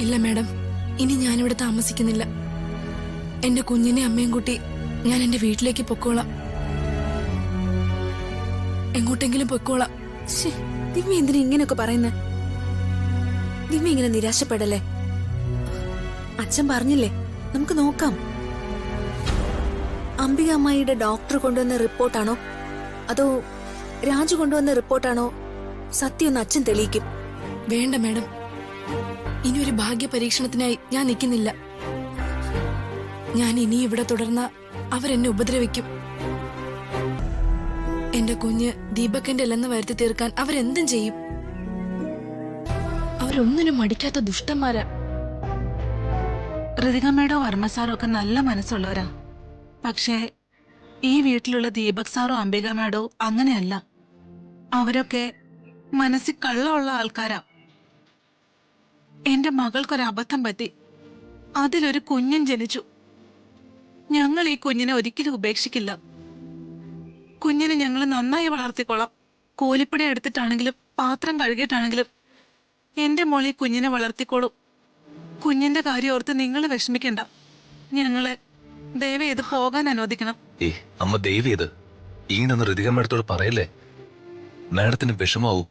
ഇല്ല മാഡം, ഇനി ഞാനിവിടെ താമസിക്കുന്നില്ല. എന്റെ കുഞ്ഞിനെ അമ്മയും കൂട്ടി ഞാൻ എന്റെ വീട്ടിലേക്ക് പൊക്കോളാം. എങ്ങോട്ടെങ്കിലും പൊക്കോളാം. ദിവ്യ എന്തിനാ ഇങ്ങനെയൊക്കെ പറയുന്നേ? ദിവ്യ ഇങ്ങനെ നിരാശപ്പെടല്ലേ. അച്ഛൻ പറഞ്ഞില്ലേ, നമുക്ക് നോക്കാം. അംബിക അമ്മായിയുടെ ഡോക്ടർ കൊണ്ടുവന്ന റിപ്പോർട്ടാണോ അതോ രാജു കൊണ്ടുവന്ന റിപ്പോർട്ടാണോ സത്യമൊന്ന് അച്ഛൻ തെളിയിക്കും. വേണ്ട മാഡം, ഇനി ഒരു ഭാഗ്യ പരീക്ഷണത്തിനായി ഞാൻ നിൽക്കുന്നില്ല. ഞാൻ ഇനി ഇവിടെ തുടർന്ന അവരെന്നെ ഉപദ്രവിക്കും. എന്റെ കുഞ്ഞ് ദീപകന്റെ അല്ലെന്ന് വരുത്തി തീർക്കാൻ അവരെന്തും ചെയ്യും. അവരൊന്നിനും മടിക്കാത്ത ദുഷ്ടന്മാരാ. ഋതികമ്മയുടെ വർമ്മ സാറും ഒക്കെ നല്ല മനസ്സുള്ളവരാ. പക്ഷേ ഈ വീട്ടിലുള്ള ദീപക് സാറോ അംബിക മാഡോ അങ്ങനെയല്ല. അവരൊക്കെ മനസ്സിൽ കള്ളമുള്ള ആൾക്കാരാ. എന്റെ മകൾക്കൊരു അബദ്ധം പറ്റി. അതിലൊരു കുഞ്ഞൻ ജനിച്ചു. ഞങ്ങൾ ഈ കുഞ്ഞിനെ ഒരിക്കലും ഉപേക്ഷിക്കില്ല. കുഞ്ഞിനെ ഞങ്ങൾ നന്നായി വളർത്തിക്കൊള്ളാം. കൂലിപ്പണി എടുത്തിട്ടാണെങ്കിലും പാത്രം കഴുകിയിട്ടാണെങ്കിലും എന്റെ മോൾ ഈ കുഞ്ഞിനെ വളർത്തിക്കോളും. കുഞ്ഞിന്റെ കാര്യം ഓർത്ത് നിങ്ങൾ വിഷമിക്കണ്ട. ഞങ്ങളെ ദയവേത് പോകാൻ അനുവദിക്കണം. അമ്മ ദയവേത് ഇങ്ങനൊന്ന് ഋതിക മാഡത്തോട് പറയല്ലേ. മാഡത്തിന് വിഷമാവും.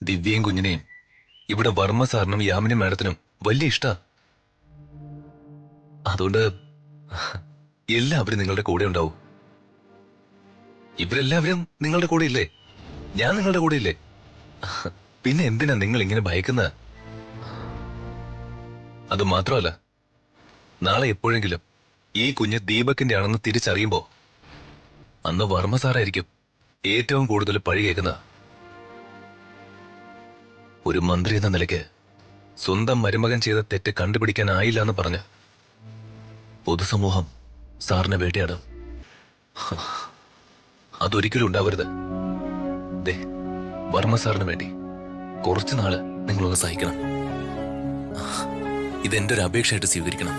ദിവ്യയും കുഞ്ഞിനെയും ഇവിടെ വർമ്മ സാറിനും യാമിനി മാഡത്തിനും വലിയ ഇഷ്ടാ. അതുകൊണ്ട് എല്ലാവരും നിങ്ങളുടെ കൂടെ ഉണ്ടാവും. ഇവരെല്ലാവരും നിങ്ങളുടെ കൂടെ ഇല്ലേ? ഞാൻ നിങ്ങളുടെ കൂടെ ഇല്ലേ? പിന്നെ എന്തിനാ നിങ്ങൾ ഇങ്ങനെ ഭയക്കുന്നത്? അത് മാത്രമല്ല, നാളെ എപ്പോഴെങ്കിലും ഈ കുഞ്ഞ് ദീപകിന്റെ ആണെന്ന് തിരിച്ചറിയുമ്പോ അന്ന് വർമ്മ സാറായിരിക്കും ഏറ്റവും കൂടുതൽ പഴി കേൾക്കുന്നത്. ഒരു മന്ത്രി എന്ന നിലയ്ക്ക് സ്വന്തം മരുമകൻ ചെയ്ത തെറ്റ് കണ്ടുപിടിക്കാനായില്ല എന്ന് പറഞ്ഞ് പൊതുസമൂഹം സാറിനെ വേട്ടയാടും. അതൊരിക്കലും ഉണ്ടാവരുത്. ദേ, വർമ്മ സാറിന് വേണ്ടി കുറച്ചു നാള് നിങ്ങളൊന്ന് സഹിക്കണം. ഇതെന്റെ ഒരു അപേക്ഷയായിട്ട് സ്വീകരിക്കണം.